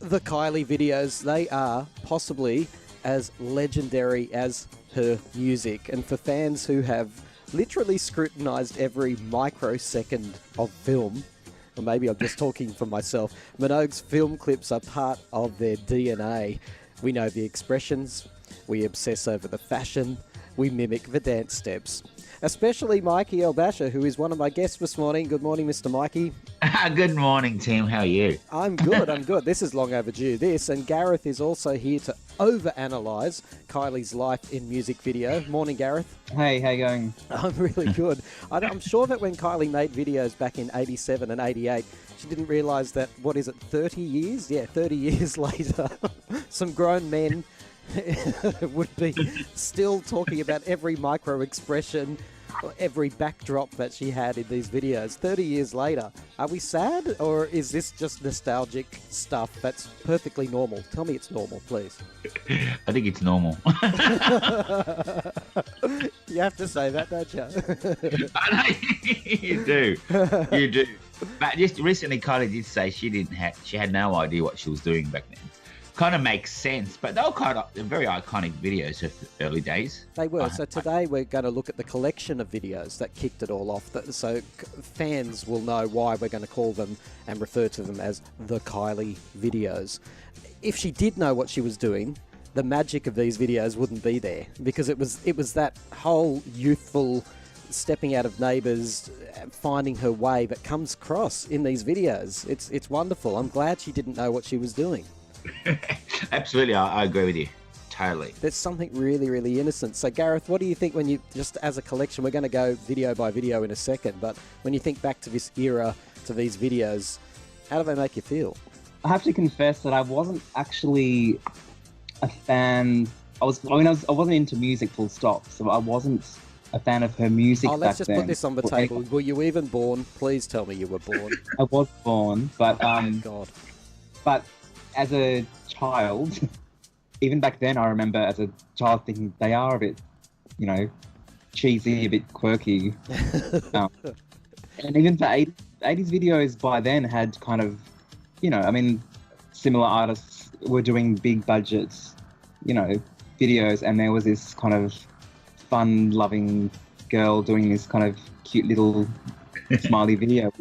The Kylie videos, they are possibly as legendary as her music. And for fans who have literally scrutinised every microsecond of film, or maybe I'm just talking for myself, Minogue's film clips are part of their DNA. We know the expressions, we obsess over the fashion, we mimic the dance steps. Especially Mikey Elbasher, who is one of my guests this morning. Good morning, Mr. Mikey. Good morning, Tim. How are you? I'm good. This is long overdue, this. And Gareth is also here to overanalyze Kylie's life in music video. Morning, Gareth. Hey, how you going? I'm really good. I'm sure that when Kylie made videos back in 87 and 88, she didn't realise that, 30 years? Yeah, 30 years later, some grown men would be still talking about every micro expression, every backdrop that she had in these videos 30 years later. Are we sad, or is this just nostalgic stuff that's perfectly normal? Tell me it's normal, please. I think it's normal. You have to say that, don't you? I know, you do. You do. But just recently, Kylie did say she had no idea what she was doing back then. Kind of makes sense, but they were kind of very iconic videos of the early days. They were. So today we're going to look at the collection of videos that kicked it all off, so fans will know why we're going to call them and refer to them as the Kylie videos. If she did know what she was doing, the magic of these videos wouldn't be there, because it was that whole youthful stepping out of neighbours, finding her way that comes across in these videos. It's wonderful. I'm glad she didn't know what she was doing. Absolutely, I agree with you. Totally. There's something really, really innocent. So, Gareth, what do you think when you, just as a collection, we're going to go video by video in a second, but when you think back to this era, to these videos, how do they make you feel? I have to confess that I wasn't actually a fan. I wasn't into music full stop, so I wasn't a fan of her music back then. Let's just put this on the table. Were you even born? Please tell me you were born. I was born, but God. But as a child, even back then, I remember as a child thinking they are a bit, cheesy, a bit quirky. And even the 80s videos by then had kind of, similar artists were doing big budgets, videos, and there was this kind of fun-loving girl doing this kind of cute little smiley video.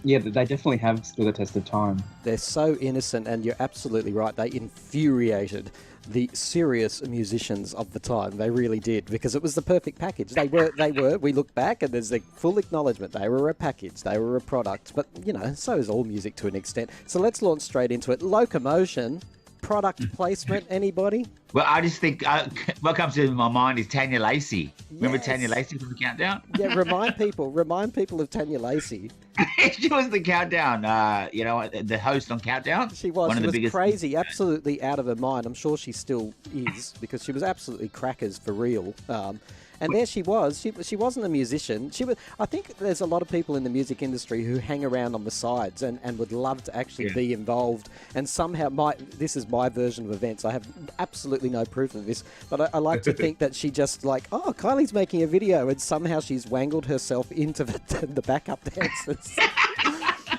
Yeah, they definitely have stood the test of time. They're so innocent, and you're absolutely right. They infuriated the serious musicians of the time. They really did, because it was the perfect package. They were. We look back, and there's the full acknowledgement. They were a package. They were a product. But, so is all music to an extent. So let's launch straight into it. Locomotion. Product placement, anybody? Well, I just think what comes to my mind is Tanya Lacey. Remember Yes. Tanya Lacey from the Countdown? Yeah, remind people of Tanya Lacey. She was the Countdown, the host on Countdown. She was. One of She the was biggest. crazy, absolutely out of her mind. I'm sure she still is, because she was absolutely crackers for real. And there she was. She wasn't a musician. I think there's a lot of people in the music industry who hang around on the sides and would love to actually be involved. And somehow, this is my version of events. I have absolutely no proof of this, but I like to think that she just Kylie's making a video, and somehow she's wangled herself into the backup dancers.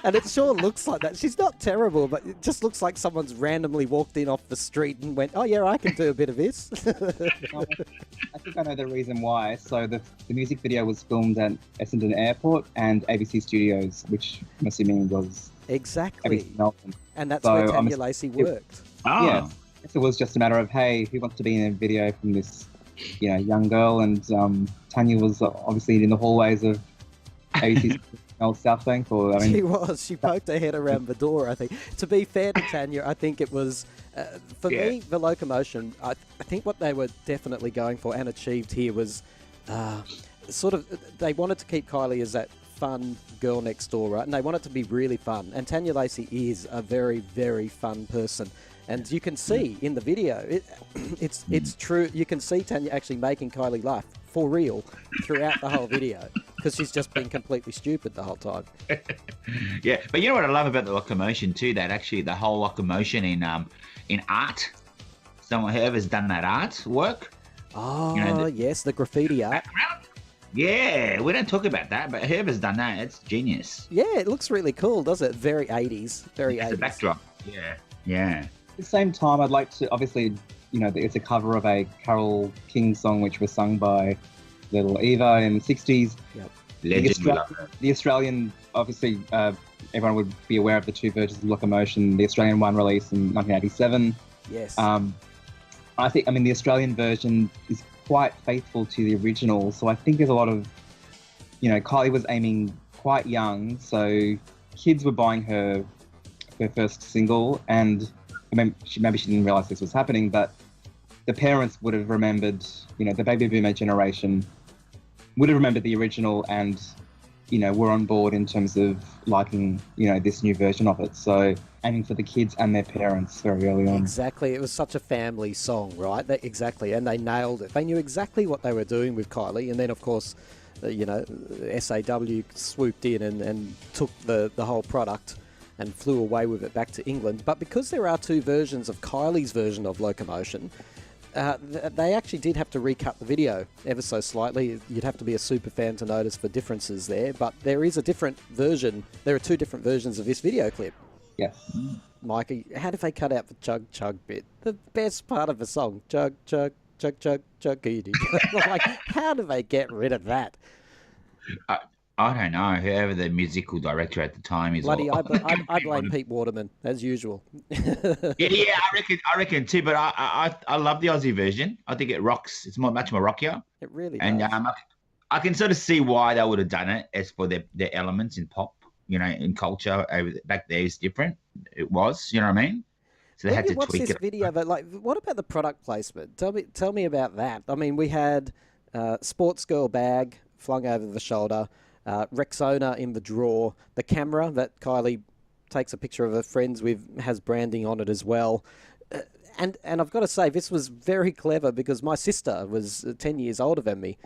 And it sure looks like that. She's not terrible, but it just looks like someone's randomly walked in off the street and went, oh yeah, I can do a bit of this. I think I know the reason why. So the music video was filmed at Essendon Airport and ABC Studios, which I'm assuming was Exactly. ABC Melbourne. And that's where Tanya Lacey worked. Oh. Yeah. It was just a matter of, hey, who wants to be in a video from this, young girl? And Tanya was obviously in the hallways of ABC's South Bank. She was. She poked her head around the door, I think. To be fair to Tanya, I think it was, for me, the Locomotion, I think what they were definitely going for and achieved here was they wanted to keep Kylie as that fun girl next door, right? And they want it to be really fun. And Tanya Lacey is a very, very fun person. And you can see in the video, it's true. You can see Tanya actually making Kylie laugh for real throughout the whole video, because she's just been completely stupid the whole time. Yeah, but you know what I love about the Locomotion too? That actually the whole Locomotion in art. Whoever's done that art work. Oh, yes, the graffiti art. Background. Yeah, we don't talk about that, but whoever's done that, it's genius. Yeah, it looks really cool, doesn't it? Very 80s. Very 80s. The backdrop. Yeah. Yeah. At the same time, I'd like to, obviously, it's a cover of a Carole King song which was sung by Little Eva in the 60s. Yep. Legend, we love her. The Australian, obviously, everyone would be aware of the two versions of Locomotion. The Australian one released in 1987. Yes. The Australian version is quite faithful to the original. So I think there's a lot of, Kylie was aiming quite young, so kids were buying her first single, and maybe she didn't realize this was happening, but the parents would have remembered, the baby boomer generation would have remembered the original and, were on board in terms of liking, this new version of it. So aiming for the kids and their parents very early on. Exactly. It was such a family song, right? Exactly. And they nailed it. They knew exactly what they were doing with Kylie. And then, of course, SAW swooped in and took the whole product and flew away with it back to England. But because there are two versions of Kylie's version of Locomotion, they actually did have to recut the video ever so slightly. You'd have to be a super fan to notice the differences there, but there is a different version. There are two different versions of this video clip. Yes. Mikey, how did they cut out the chug chug bit? The best part of the song. Chug chug chug chug chug. Like, how do they get rid of that? I don't know. Whoever the musical director at the time is. Bloody, I blame Pete Waterman as usual. Yeah, I reckon too. But I love the Aussie version. I think it rocks. It's much more rockier. It really and does. I can sort of see why they would have done it. As for their elements in pop, in culture back there is different. It was, you know what I mean? So they had to tweak this it. Video, but what about the product placement? Tell me about that. I mean, we had sports girl bag flung over the shoulder. Rexona in the drawer, the camera that Kylie takes a picture of her friends with has branding on it as well. And I've got to say, this was very clever because my sister was 10 years older than me.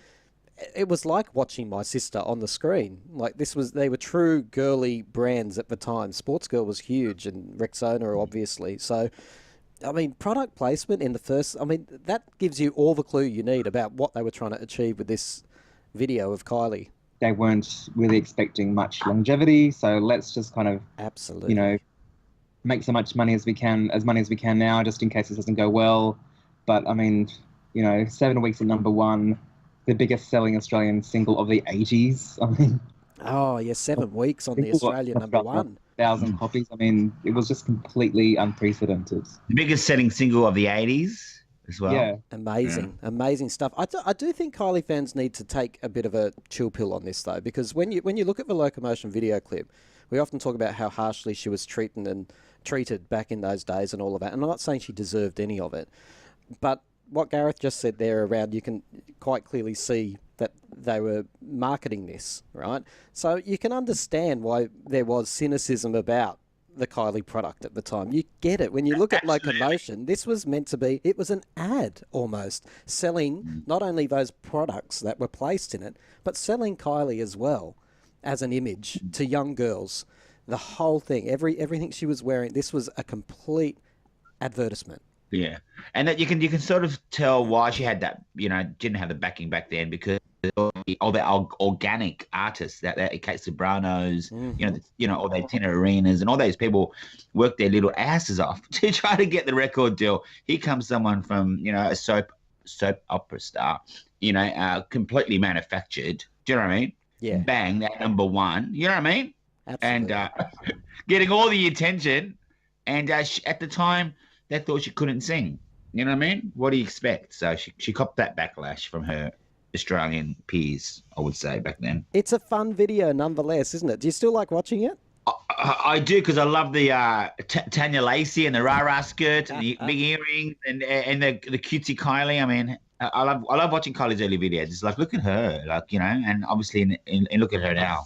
It was like watching my sister on the screen. Like they were true girly brands at the time. Sports Girl was huge and Rexona obviously. So, I mean, product placement in the first, that gives you all the clue you need about what they were trying to achieve with this video of Kylie. They weren't really expecting much longevity, so let's just kind of, absolutely, make so much money as we can now, just in case this doesn't go well. But 7 weeks at number one, the biggest selling Australian single of the 80s. Oh yeah, 7 weeks on the Australian number one. 1,000 copies. It was just completely unprecedented. The biggest selling single of the 80s. As well. Yeah. Amazing stuff. I do think Kylie fans need to take a bit of a chill pill on this though, because when you look at the Locomotion video clip, we often talk about how harshly she was treated back in those days and all of that. And I'm not saying she deserved any of it, but what Gareth just said there around, you can quite clearly see that they were marketing this, right? So you can understand why there was cynicism about the Kylie product at the time. You get it. When you look at Locomotion, this was meant to be, it was an ad almost, selling not only those products that were placed in it, but selling Kylie as well as an image to young girls. The whole thing, everything she was wearing, this was a complete advertisement. Yeah. And that you can sort of tell why she had that, didn't have the backing back then, because all the organic artists that Kate Sobranos, all the Tina Arenas and all those people worked their little asses off to try to get the record deal. Here comes someone from, a soap opera star, completely manufactured. Do you know what I mean? Yeah. Bang, that number one. You know what I mean? Absolutely. And getting all the attention. And at the time, they thought she couldn't sing. You know what I mean? What do you expect? So she copped that backlash from her Australian peers, I would say, back then. It's a fun video nonetheless, isn't it? Do you still like watching it? I do, because I love the Tanya Lacey and the rah-rah skirt and the big earrings and the cutesy Kylie. I love watching Kylie's early videos. It's like, look at her, and obviously in look at her now.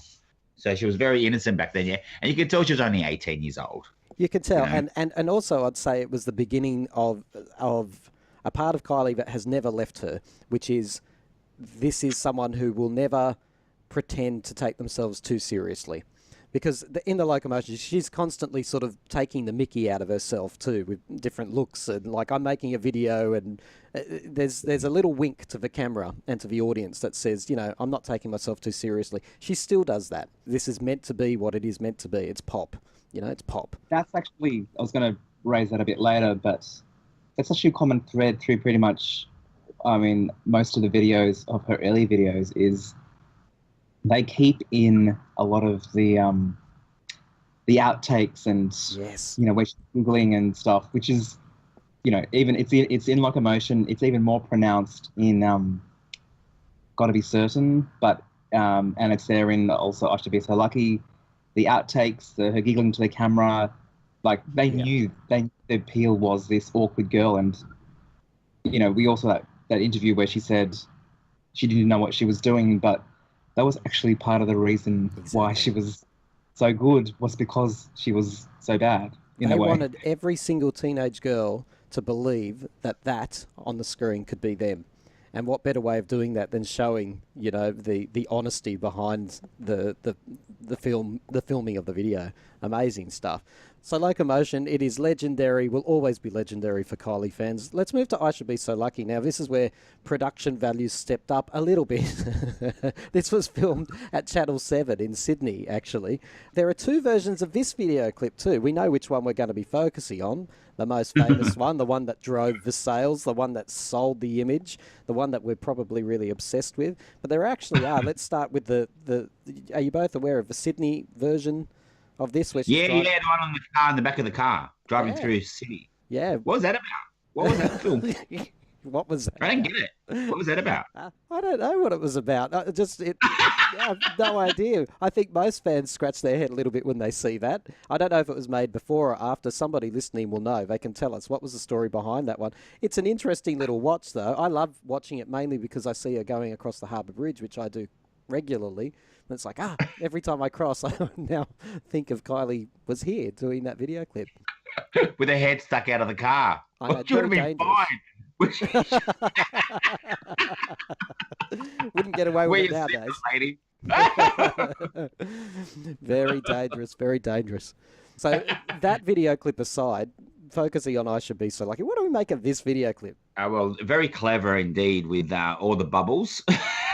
So she was very innocent back then, yeah. And you could tell she was only 18 years old. You can tell, and also I'd say it was the beginning of a part of Kylie that has never left her, which is this is someone who will never pretend to take themselves too seriously. Because in the Locomotion, she's constantly sort of taking the mickey out of herself too, with different looks. And like, I'm making a video, and there's a little wink to the camera and to the audience that says, I'm not taking myself too seriously. She still does that. This is meant to be what it is meant to be. It's pop. It's pop. That's actually, I was going to raise that a bit later, but it's such a common thread through pretty much, I mean, most of the videos of her early videos is they keep in a lot of the outtakes and, Yes. you know, where she's giggling and stuff, which is, you know, even it's in Locomotion. It's even more pronounced in Gotta Be Certain, but and it's there in also I Should Be So Lucky. The outtakes, her giggling to the camera, like they knew the appeal was this awkward girl, and you know, we also that interview where she said she didn't know what she was doing, but that was actually part of the reason why she was so good, was because she was so bad in a way. They wanted every single teenage girl to believe that on the screen could be them. And what better way of doing that than showing, you know, the honesty behind the filming of the video. Amazing stuff. So Locomotion, it is legendary, will always be legendary for Kylie fans. Let's move to I Should Be So Lucky. Now, this is where production values stepped up a little bit. This was filmed at Channel 7 in Sydney, actually. There are two versions of this video clip too. We know which one we're going to be focusing on. The most famous one, the one that drove the sales, the one that sold the image, the one that we're probably really obsessed with. But there actually are. Let's start with the are you both aware of the Sydney version of this? Where she's the one on the car, in the back of the car, driving through City. Yeah. What was that about? What was that film? What was that? I didn't get it. What was that about? I don't know what it was about. I have no idea. I think most fans scratch their head a little bit when they see that. I don't know if it was made before or after. Somebody listening will know. They can tell us what was the story behind that one. It's an interesting little watch, though. I love watching it mainly because I see her going across the Harbour Bridge, which I do regularly. And it's like, every time I cross, I now think of Kylie was here doing that video clip. With her head stuck out of the car. I know, Which would have been fine. Wouldn't get away with it nowadays. Lady. Very dangerous, very dangerous. So that video clip aside, focusing on I Should Be So Lucky, what do we make of this video clip? Well, very clever indeed with all the bubbles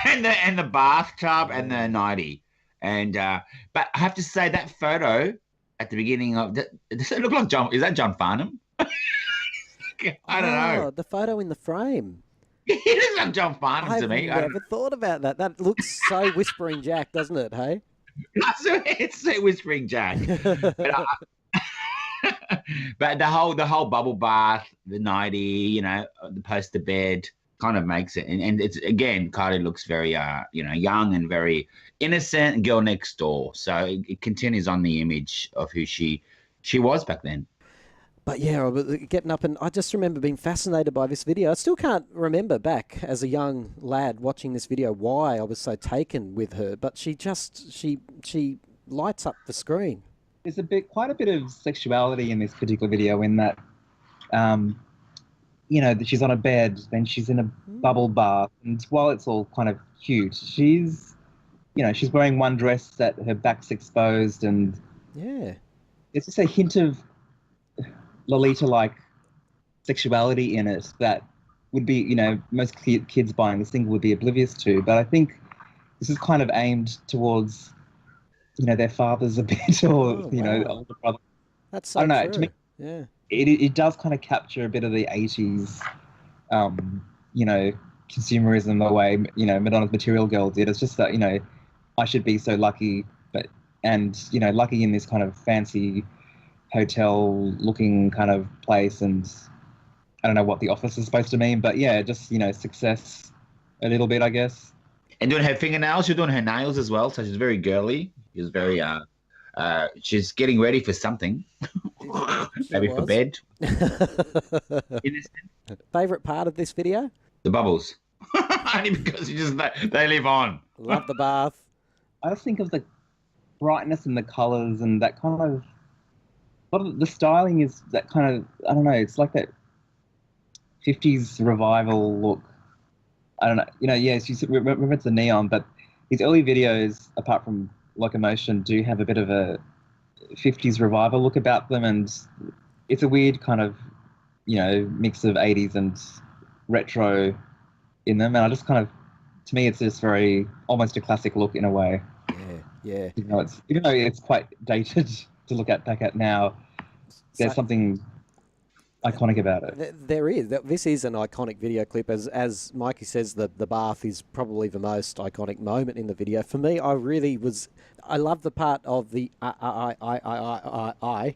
and the bathtub and the nightie. And but I have to say that photo at the beginning of does it look like John? Is that John Farnham? I don't know. The photo in the frame. It looks like John Farnham to me. I've never thought about that. That looks so Whispering Jack, doesn't it? Hey, it's so Whispering Jack. But the whole bubble bath, the nightie, you know, the poster bed kind of makes it. And it's again, Kylie looks very young and very innocent, girl next door. So it continues on the image of who she was back then. But yeah, getting up, and I just remember being fascinated by this video. I still can't remember back as a young lad watching this video why I was so taken with her. But she lights up the screen. There's quite a bit of sexuality in this particular video in that, that she's on a bed, then she's in a bubble bath, and while it's all kind of cute, she's wearing one dress that her back's exposed, and it's just a hint of Lolita-like sexuality in it that would be, most kids buying this thing would be oblivious to. But I think this is kind of aimed towards, their fathers a bit, or the older brother. That's so I don't know. true. To me, yeah, it does kind of capture a bit of the 80s, consumerism the way Madonna's Material Girl did. It's just that I should be so lucky, lucky in this kind of fancy hotel-looking kind of place, and I don't know what the office is supposed to mean, but yeah, just success a little bit, I guess. And doing her fingernails, she's doing her nails as well, so she's very girly. She's very she's getting ready for something, maybe for bed. Favorite part of this video? The bubbles, only because they live on. Love the bath. I just think of the brightness and the colors and that kind of. The styling is that kind of, I don't know, it's like that 50s revival look. I don't know, yes, you remember it's the neon, but these early videos, apart from Locomotion, do have a bit of a 50s revival look about them, and it's a weird kind of, mix of 80s and retro in them, and I just kind of, to me, it's just very, almost a classic look in a way. Yeah. Even though it's quite dated to look back at now, there's something iconic about it. There is. This is an iconic video clip. As Mikey says, the bath is probably the most iconic moment in the video. For me, I love the part of the I.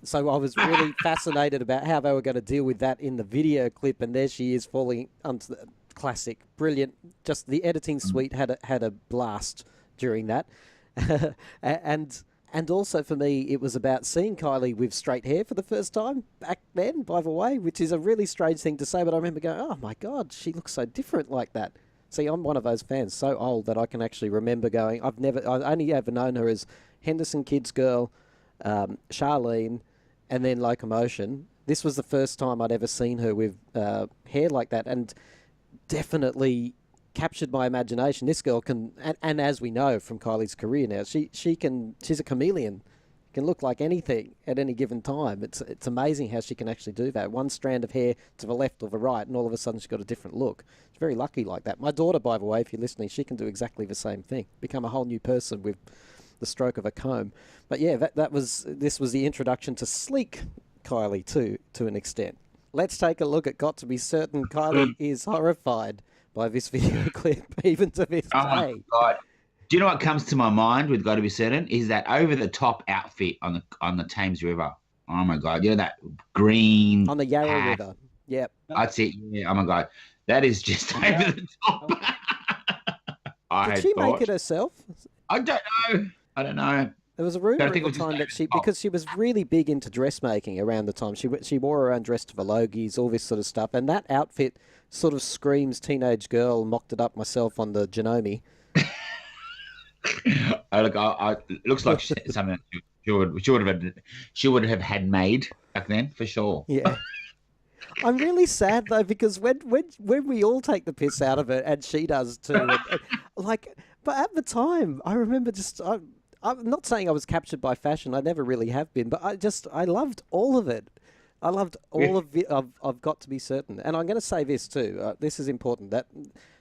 So I was really fascinated about how they were going to deal with that in the video clip, and there she is falling onto the classic, brilliant. Just the editing suite had a blast during that, and also for me, it was about seeing Kylie with straight hair for the first time back then, by the way, which is a really strange thing to say, but I remember going, oh my God, she looks so different like that. See, I'm one of those fans, so old that I can actually remember going, I only ever known her as Henderson Kids Girl, Charlene, and then Locomotion. This was the first time I'd ever seen her with hair like that, and definitely captured my imagination. This girl can, and as we know from Kylie's career now, she's a chameleon, can look like anything at any given time. It's amazing how she can actually do that. One strand of hair to the left or the right, and all of a sudden she's got a different look. She's very lucky like that. My daughter, by the way, if you're listening, she can do exactly the same thing, become a whole new person with the stroke of a comb. But yeah, this was the introduction to sleek Kylie to an extent. Let's take a look at Got to Be Certain. Kylie is horrified by this video clip, even to this Oh my day. God. Do you know what comes to my mind with Got to Be Certain? Is that over-the-top outfit on the Thames River. Oh, my God. You know that green... On the Yarra hat? River. Yep. That's it. Yeah. Oh, my God. That is just over the top. Did she make it herself? I don't know. There was a rumor I at think the it was just time that over the top. because she was really big into dressmaking around the time. She wore her own dress to the Logies, all this sort of stuff. And that outfit sort of screams teenage girl. Mocked it up myself on the Genome. It looks like something she would have had made back then, for sure. Yeah. I'm really sad though, because when we all take the piss out of it, and she does too, but at the time, I remember I'm not saying I was captured by fashion. I never really have been, but I loved all of it. I loved all of it. I've Got to Be Certain, and I'm going to say this too. This is important, that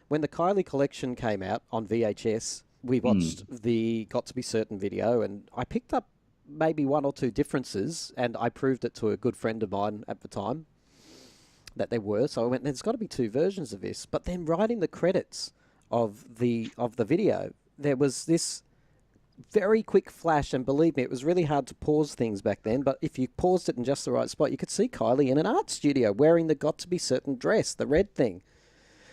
when the Kylie collection came out on VHS, we watched the Got to Be Certain video, and I picked up maybe one or two differences, and I proved it to a good friend of mine at the time that there were. So I went, there's got to be two versions of this. But then right in the credits of the video, there was this very quick flash, and believe me, it was really hard to pause things back then, but if you paused it in just the right spot, you could see Kylie in an art studio wearing the Got to Be Certain dress, the red thing.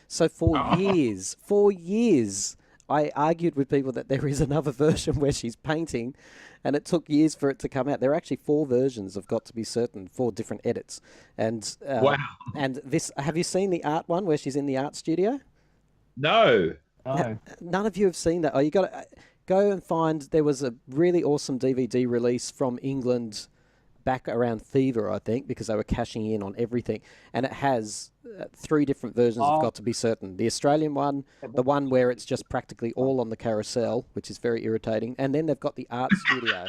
So for years, I argued with people that there is another version where she's painting, and it took years for it to come out. There are actually 4 versions of Got to Be Certain, 4 different edits. And wow. And this, have you seen the art one where she's in the art studio? No. None of you have seen that. Oh, you got to go and find. There was a really awesome DVD release from England back around Fever, I think, because they were cashing in on everything, and it has 3 different versions of Got to Be Certain. The Australian one, the one where it's just practically all on the carousel, which is very irritating, and then they've got the art studio.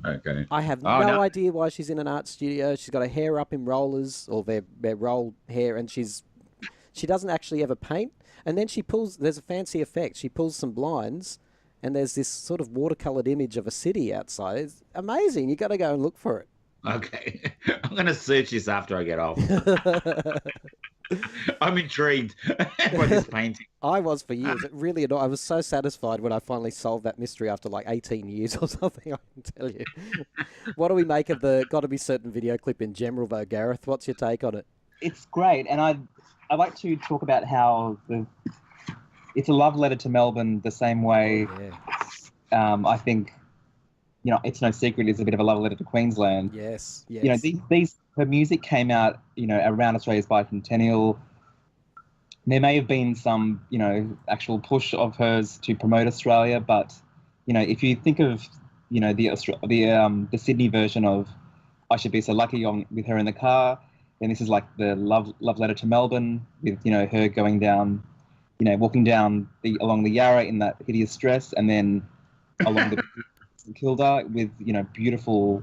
Okay. I have no idea why she's in an art studio. She's got her hair up in rollers, or their rolled hair, and she doesn't actually ever paint. And then there's a fancy effect. She pulls some blinds, and there's this sort of watercoloured image of a city outside. It's amazing. You got to go and look for it. Okay. I'm going to search this after I get off. I'm intrigued by this painting. I was for years. It really annoyed. I was so satisfied when I finally solved that mystery after like 18 years or something, I can tell you. What do we make of the Got to Be Certain video clip in general, though, Gareth? What's your take on it? It's great, and I'd like to talk about how it's a love letter to Melbourne the same way. I think, It's No Secret is a bit of a love letter to Queensland. Yes. Her music came out, around Australia's bicentennial. There may have been some, actual push of hers to promote Australia, but, if you think of, the Sydney version of I Should Be So Lucky with her in the car, then this is like the love letter to Melbourne with, her going down, walking down along the Yarra in that hideous dress, and then along the Kilda with, beautiful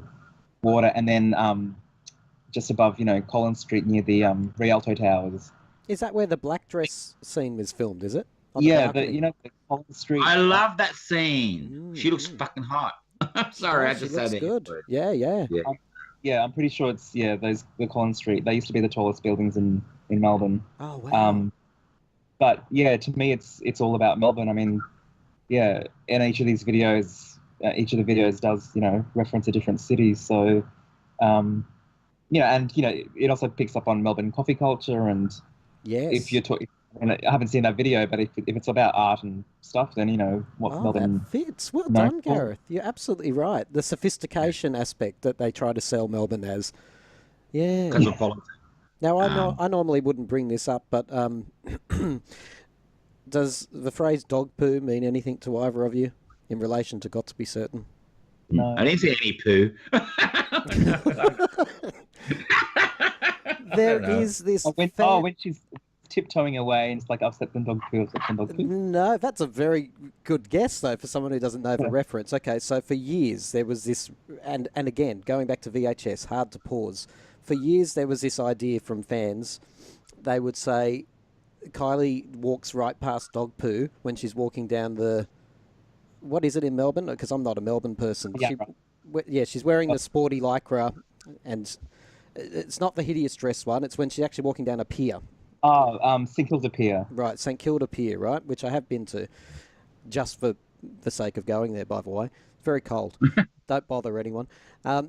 water, and then just above, Collins Street near the Rialto Towers. Is that where the black dress scene was filmed, is it? Yeah, the Collins Street. I love that scene. She looks fucking hot. I'm sorry, I just said it. Good. Yeah. Yeah, I'm pretty sure it's the Collins Street. They used to be the tallest buildings in Melbourne. Oh wow. But yeah, to me, it's all about Melbourne. I mean, yeah, and each of the videos does reference a different city. So, and it also picks up on Melbourne coffee culture. And if Yes. you're talking, I haven't seen that video, but if it's about art and stuff, then what's Oh, that Melbourne fits. Well known done, for? Gareth. You're absolutely right. The sophistication aspect that they try to sell Melbourne as. Yeah. Cosmopolitan. Now, Um, I normally wouldn't bring this up, but does the phrase dog poo mean anything to either of you in relation to Got to Be Certain? No. I didn't see any poo. There know. is this. When she's tiptoeing away and it's like upset the dog poo, upset the dog poo. No, that's a very good guess, though, for someone who doesn't know the reference. Okay, so for years there was this, and again, going back to VHS, hard to pause. For years there was this idea from fans. They would say, Kylie walks right past dog poo when she's walking down the. What is it in Melbourne? Because I'm not a Melbourne person. Yeah, right. She's wearing the sporty lycra, and it's not the hideous dress one. It's when she's actually walking down a pier. St Kilda Pier. Right, St Kilda Pier, right, which I have been to, just for the sake of going there, by the way. It's very cold. Don't bother anyone.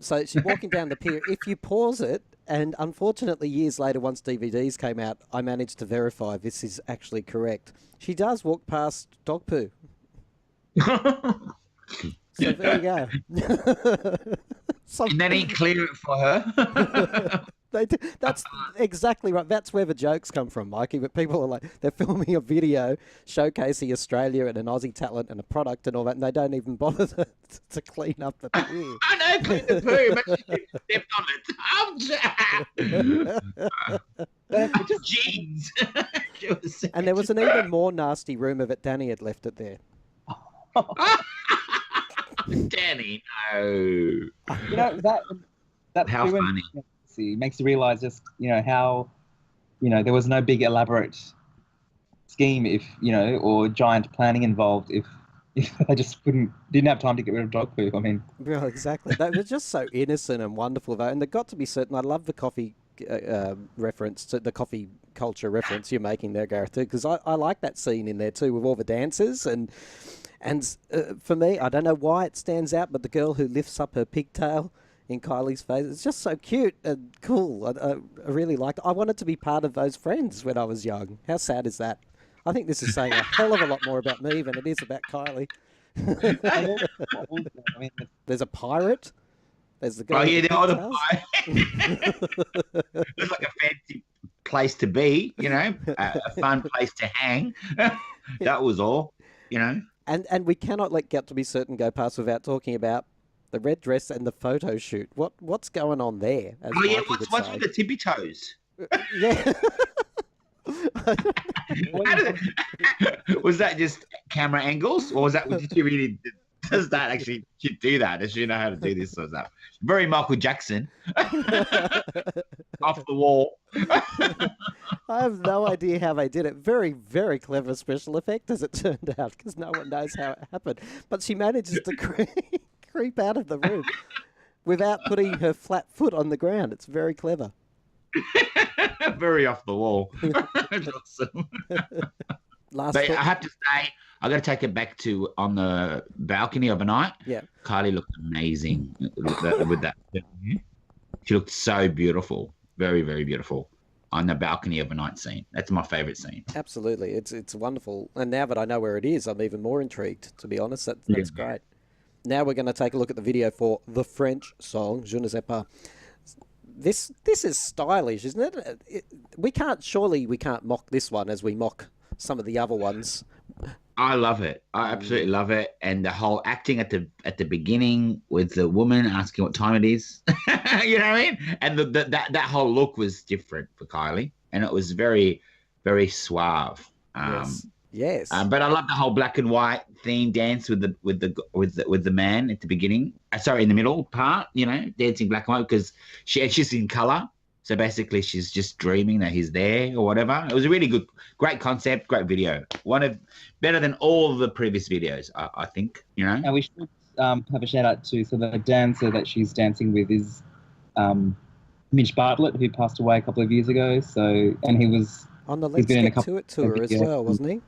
So she's walking down the pier. If you pause it, and unfortunately years later, once DVDs came out, I managed to verify this is actually correct. She does walk past dog poo. So there you go. And then he clear it for her. That's exactly right. That's where the jokes come from, Mikey. But people are like, they're filming a video showcasing Australia and an Aussie talent and a product and all that, and they don't even bother to clean up the pier. I know, clean the poo, but she stepped on it. Just jeans. And there was an even more nasty rumour that Danny had left it there. Danny, no. That How poo funny. makes you realise just how there was no big elaborate scheme or giant planning involved if they just didn't have time to get rid of dog poo. I mean, Yeah, exactly. They were just so innocent and wonderful, though. And they got to be certain. I love the coffee reference to the coffee culture reference you're making there, Gareth, because I like that scene in there too with all the dancers and for me, I don't know why it stands out, but the girl who lifts up her pigtail in Kylie's face, it's just so cute and cool. I really liked it. I wanted to be part of those friends when I was young. How sad is that? I think this is saying a hell of a lot more about me than it is about Kylie. I mean, There's a pirate. There's the girl. Oh, yeah, with the other pigtails. Looks like a fancy place to be, a fun place to hang. That was all, And we cannot let Get to Be Certain go past without talking about the red dress and the photo shoot. What's going on there? As Oh, yeah, Mikey would what's say. with the tippy toes? Yeah. Was that just camera angles, or did you really? Does that actually do that? Does she know how to do this sort of stuff? Very Michael Jackson, off the wall. I have no idea how they did it. Very, very clever special effect, as it turned out, because no one knows how it happened. But she manages to creep out of the room without putting her flat foot on the ground. It's very clever. Very off the wall. Awesome. Last But thought- I have to say, I got to take it back to on the balcony of a night. Yeah. Kylie looked amazing with that. She looked so beautiful, very, very beautiful on the balcony of a night scene. That's my favorite scene. Absolutely. It's wonderful. And now that I know where it is, I'm even more intrigued, to be honest. That's great. Now we're going to take a look at the video for the French song, Je ne sais pas. This is stylish, isn't it? We can't mock this one as we mock some of the other ones. I love it. I absolutely love it. And the whole acting at the beginning with the woman asking what time it is, you know what I mean? And that whole look was different for Kylie, and it was very, very suave. Yes. But I love the whole black and white theme dance with the man at the beginning. Sorry, in the middle part, dancing black and white because she's in color. So basically, she's just dreaming that he's there or whatever. It was a really good, great concept, great video. Better than all the previous videos, I think. And we should have a shout out to the dancer that she's dancing with is Mitch Bartlett, who passed away a couple of years ago. So, and On the he's Let's been in a Get couple To It of tour as videos. well, wasn't he?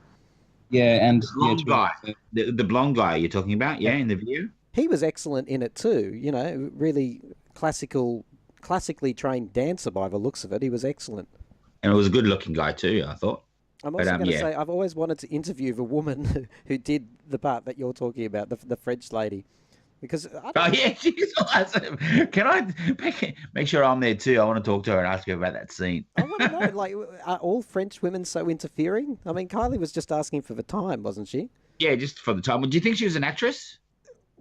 Yeah, and The blonde guy, touring. the blonde guy you're talking about, Yeah. yeah, in the video. He was excellent in it too. You know, really classically trained dancer by the looks of it. He was excellent. And it was a good-looking guy too, I thought. I'm But also going to yeah. say I've always wanted to interview the woman who did the part that you're talking about, the French lady, because I Oh don't, yeah, she's awesome. Can I make sure I'm there too? I want to talk to her and ask her about that scene. I want to know, like, are all French women so interfering? I mean, Kylie was just asking for the time, wasn't she? Yeah, just for the time. Do you think she was an actress?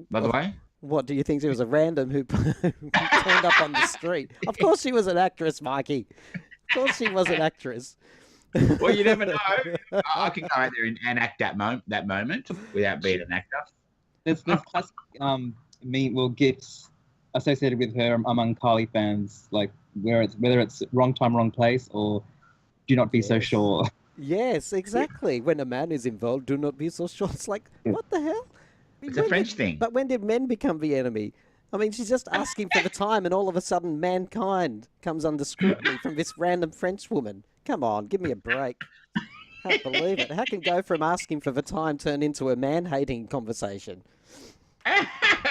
By the way. What do you think? She was a random who turned up on the street? Of course, she was an actress, Mikey. Of course, she was an actress. Well, you never know. I can go out there and act that moment without being an actor. There's classic gifts associated with her among Kylie fans, like whether it's wrong time, wrong place, or do not be so Yes. sure. Yes, exactly. When a man is involved, do not be so sure. It's like, what the hell? It's a French thing. But when did men become the enemy? I mean, she's just asking for the time, and all of a sudden, mankind comes under scrutiny from this random French woman. Come on, give me a break. Can't believe it. How can go from asking for the time turn into a man-hating conversation?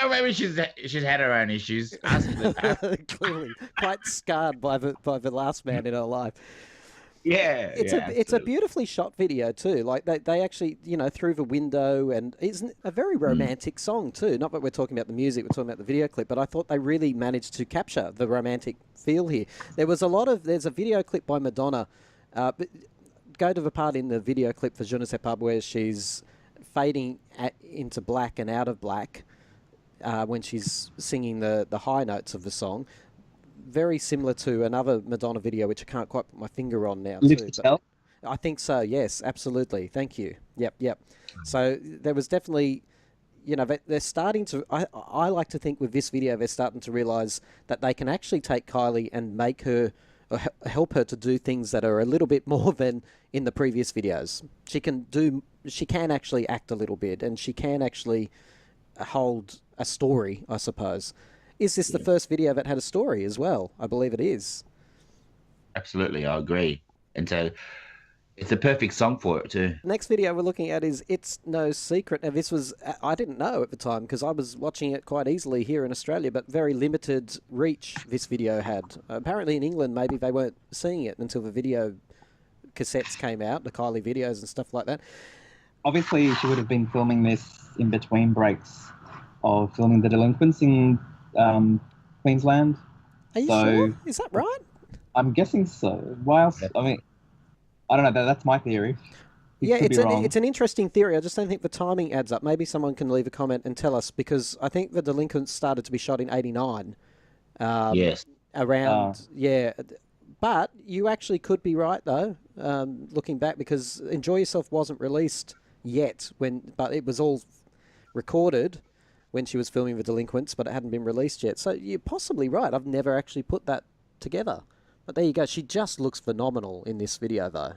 Maybe she's had her own issues. Ask her that. Clearly, quite scarred by the last man in her life. Yeah, It's a beautifully shot video too. Like they actually, you know, through the window, and it's a very romantic song too. Not that we're talking about the music, we're talking about the video clip, but I thought they really managed to capture the romantic feel here. There's a video clip by Madonna. Go to the part in the video clip for Je ne sais pas where she's fading into black and out of black when she's singing the high notes of the song. Very similar to another Madonna video, which I can't quite put my finger on now. Lift Too, yourself. I think so. Yes, absolutely. Thank you. Yep. So there was definitely, you know, they're starting to. I like to think with this video, they're starting to realise that they can actually take Kylie and make her, or help her to do things that are a little bit more than in the previous videos. She can actually act a little bit, and she can actually hold a story, I suppose. Is this the first video that had a story as well? I believe it is. Absolutely, I agree. And so it's a perfect song for it too. Next video we're looking at is It's No Secret. Now this was, I didn't know at the time because I was watching it quite easily here in Australia, but very limited reach this video had. Apparently in England maybe they weren't seeing it until the video cassettes came out, the Kylie videos and stuff like that. Obviously, she would have been filming this in between breaks of filming The Delinquents in Queensland. Are you sure? Is that right? I'm guessing so. Why else? I mean, I don't know. That's my theory. Yeah, it's an interesting theory. I just don't think the timing adds up. Maybe someone can leave a comment and tell us, because I think The Delinquents started to be shot in '89. Yes. Around, yeah. But you actually could be right, though, looking back, because Enjoy Yourself wasn't released yet, but it was all recorded when she was filming The Delinquents, but it hadn't been released yet. So you're possibly right. I've never actually put that together. But there you go. She just looks phenomenal in this video, though.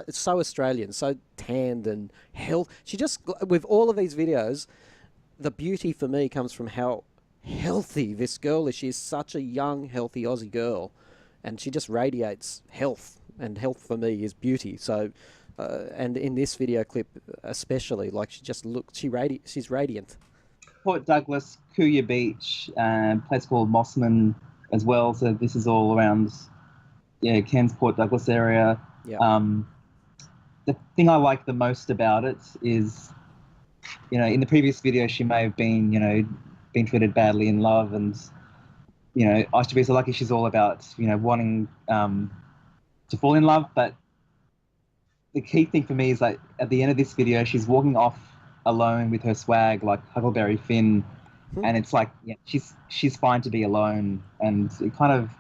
It's so Australian, so tanned and health. She just, with all of these videos, the beauty for me comes from how healthy this girl is. She's such a young, healthy Aussie girl, and she just radiates health. And health for me is beauty. So, and in this video clip especially, like she just looks, she's radiant. Port Douglas, Cooya Beach, place called Mossman as well. So this is all around, Cairns, Port Douglas area. Yeah. The thing I like the most about it is, in the previous video she may have been, been treated badly in love, and, I should be so lucky. She's all about, wanting to fall in love. But the key thing for me is that at the end of this video, she's walking off alone with her swag, like Huckleberry Finn, and it's like, she's fine to be alone, and it kind of,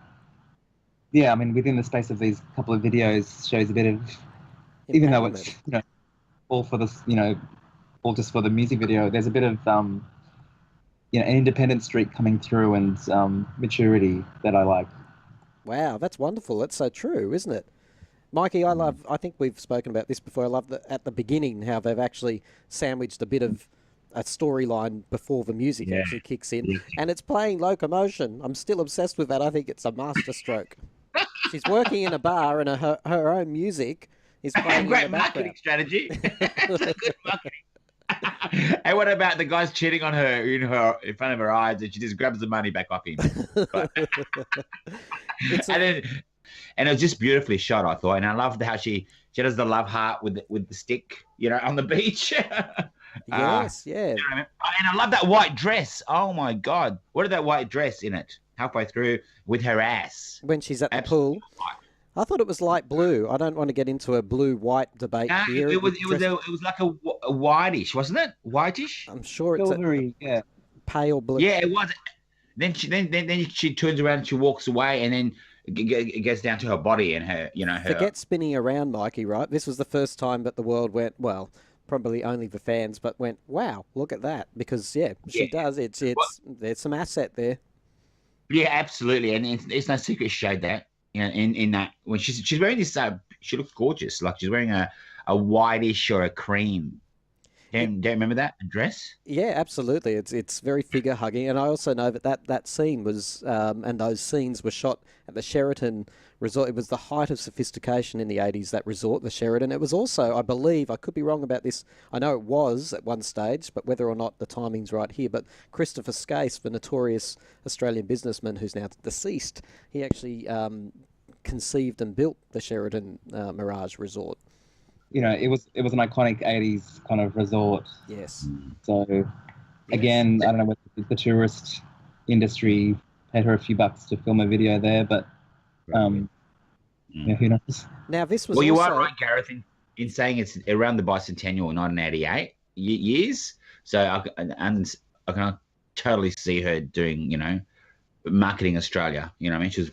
within the space of these couple of videos, shows a bit of, even though it's all for this, all just for the music video, there's a bit of an independent streak coming through, and maturity that I like. Wow, that's wonderful. That's so true, isn't it? Mikey, I think we've spoken about this before. I love that at the beginning how they've actually sandwiched a bit of a storyline before the music Yeah. actually kicks in, Yeah. and it's playing Locomotion. I'm still obsessed with that. I think it's a masterstroke. She's working in a bar, and her own music is playing in Great the marketing background. strategy. It's a good marketing. And what about the guys cheating on her in front of her eyes, and she just grabs the money back off him? But- It's and a, then, and it was just beautifully shot, I thought. And I loved how she does the love heart with the stick, on the beach. yes, yeah. You know what I mean? And I love that white dress. Oh my God. What is that white dress in it? Halfway through with her ass. When she's at the Absolutely. pool. I thought it was light blue. I don't want to get into a blue-white debate No, here. it was like a whitish, wasn't it? Whitish? I'm sure it's a Silvery, yeah. pale blue. Yeah, it was. Then she turns around and she walks away, and then it gets down to her body and her, her. Forget spinning around, Mikey, right? This was the first time that the world went, well, probably only the fans, but went, wow, look at that. Because, yeah, she does. There's some asset there. Yeah, absolutely, and it's no secret she showed that. In that when she's wearing this, she looks gorgeous. Like she's wearing a whitish or a cream. Don't remember that dress? Yeah, absolutely. It's very figure hugging, and I also know that scene was and those scenes were shot at the Sheraton Resort. It was the height of sophistication in the 80s. That resort, the Sheraton. It was also, I believe, I could be wrong about this. I know it was at one stage, but whether or not the timing's right here. But Christopher Skase, the notorious Australian businessman who's now deceased, he actually conceived and built the Sheraton Mirage Resort. It was an iconic 80s kind of resort. Yes. So, again, I don't know whether the tourist industry paid her a few bucks to film a video there, but who knows? Now, this was Well, you also... are right, Gareth, in saying it's around the bicentennial, 1988 years. So I can totally see her doing, marketing Australia. You know what I mean? She was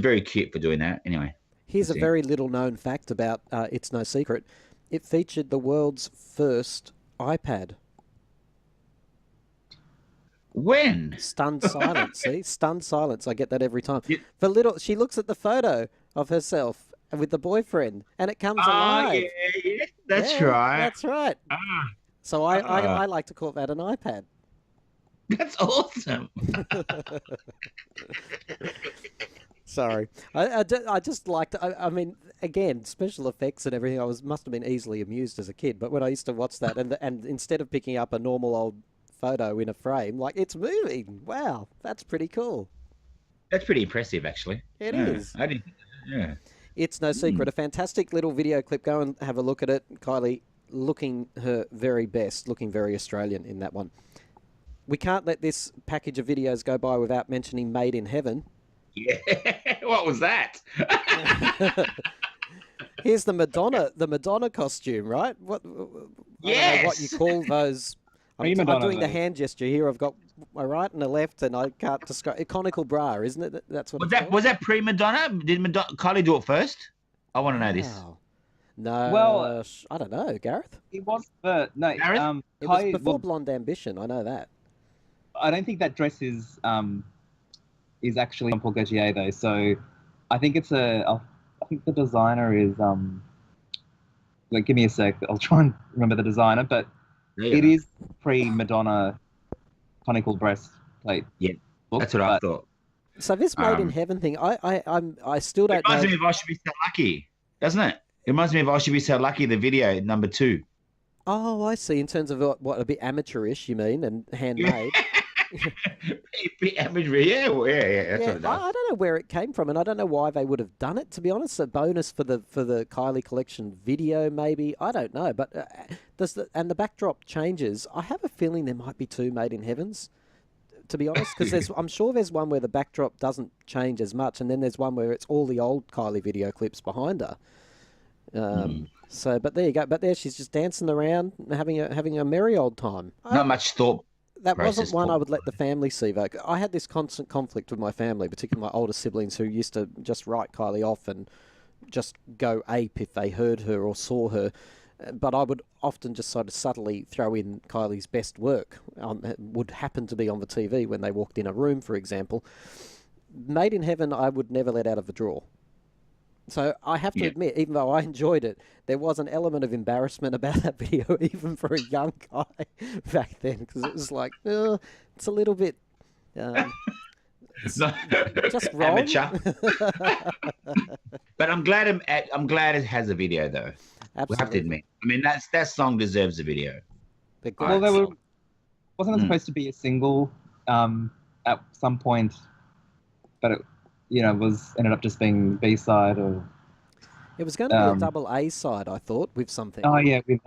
very cute for doing that. Anyway. Here's a very little known fact about It's No Secret. It featured the world's first iPad. When? Stunned silence, see? Stunned silence. I get that every time. Yeah. She looks at the photo of herself with the boyfriend, and it comes alive. Yeah, that's Yeah, right. That's right. So I like to call that an iPad. That's awesome. Sorry, I just liked. I mean, again, special effects and everything. Must have been easily amused as a kid. But when I used to watch that, and instead of picking up a normal old photo in a frame, like it's moving. Wow, that's pretty cool. That's pretty impressive, actually. It is. I didn't. Yeah. It's no secret. A fantastic little video clip. Go and have a look at it. Kylie looking her very best, looking very Australian in that one. We can't let this package of videos go by without mentioning Made in Heaven. Yeah. What was that? Here's the Madonna costume, right? What? I don't know what you call those. I'm doing the hand gesture here. I've got my right and a left, and I can't describe. A conical bra, isn't it? That's what. Was that pre-Madonna? Did Kylie do it first? I want to know this. Wow. No. Well, I don't know, Gareth. It was no. Gareth? It was Kylie, before Blonde Ambition. I know that. I don't think that dress is actually Paul Gaultier though. So I think I think the designer is like, give me a sec. I'll try and remember the designer, but it is pre-Madonna conical breastplate. Yeah, look, that's what I thought. So this Made in Heaven thing, I still don't It reminds know. me of I Should Be So Lucky, doesn't it? It reminds me of I Should Be So Lucky, the video number 2. Oh, I see. In terms of what a bit amateurish, you mean, and handmade. Imagery, yeah, that's what it does. I don't know where it came from, and I don't know why they would have done it. To be honest, a bonus for the Kylie collection video, maybe. I don't know, but and the backdrop changes. I have a feeling there might be 2 Made in Heavens. To be honest, because I'm sure there's one where the backdrop doesn't change as much, and then there's one where it's all the old Kylie video clips behind her. So, but there you go. But there she's just dancing around, having a merry old time. Not much thought. That wasn't one I would let the family see, though. I had this constant conflict with my family, particularly my older siblings, who used to just write Kylie off and just go ape if they heard her or saw her. But I would often just sort of subtly throw in Kylie's best work, would happen to be on the TV when they walked in a room, for example. Made in Heaven, I would never let out of the drawer. So I have to Yeah. admit, even though I enjoyed it, there was an element of embarrassment about that video, even for a young guy back then, because it was like, it's a little bit um, s- No, just wrong. amateur. But I'm glad it has a video though. We have to Absolutely, admit. I mean, that song deserves a video. they're I Well, great there were songs. wasn't it Mm. supposed to be a single at some point, but it was ended up just being B-side or It was going to be a um double A side, I thought, with something. oh yeah, with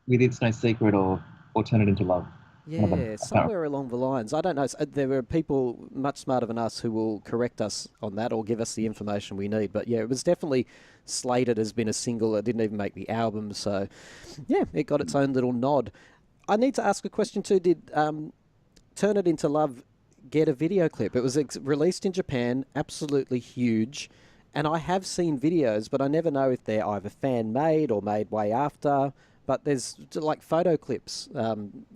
It's No Secret or Turn It Into Love. One of them. Yeah, I can't somewhere along the lines. I don't know. There were people much smarter than us who will correct us on that or give us the information we need. But yeah, it was definitely slated as being a single. It didn't even make the album. So yeah, it got its own little nod. I need to ask a question too. Did Turn It Into Love get a video clip? It was released in Japan, absolutely huge. And I have seen videos, but I never know if they're either fan made or made way after. But there's like photo clips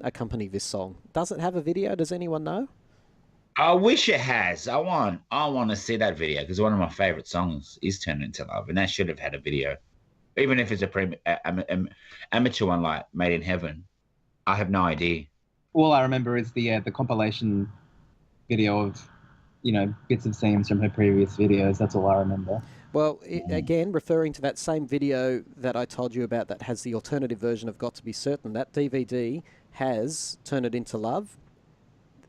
accompany this song. Does it have a video? Does anyone know? I wish it has. I want to see that video because one of my favorite songs is "Turn Into Love," and that should have had a video, even if it's amateur one like "Made in Heaven." I have no idea. all I remember is the compilation video of bits of scenes from her previous videos. That's all I remember. Well, again, referring to that same video that I told you about that has the alternative version of Got to Be Certain, that DVD has Turn It Into Love.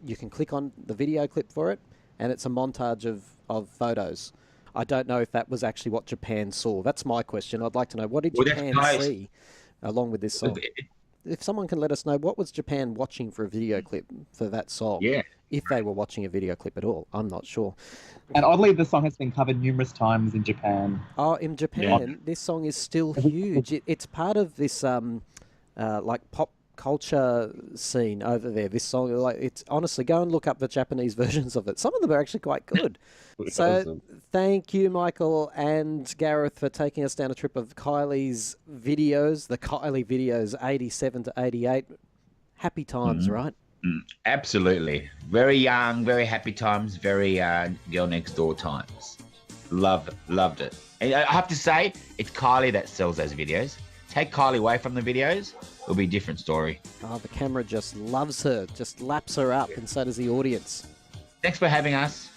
You can click on the video clip for it, and it's a montage of photos. I don't know if that was actually what Japan saw. That's my question. I'd like to know, what did Well, that's Japan nice. see along with this song? If someone can let us know, what was Japan watching for a video clip for that song? Yeah. If they were watching a video clip at all. I'm not sure. And oddly, the song has been covered numerous times in Japan. Oh, in Japan, this song is still huge. It's part of this like pop culture scene over there. This song, like, it's honestly, go and look up the Japanese versions of it. Some of them are actually quite good. So Awesome. thank you, Michael and Gareth, for taking us down a trip of Kylie's videos, the Kylie videos 87 to 88. Happy times, right? Absolutely. Very young, very happy times, very girl next door times. Loved it. And I have to say, it's Kylie that sells those videos. Take Kylie away from the videos, it'll be a different story. Oh, the camera just loves her, just laps her up, and so does the audience. Thanks for having us.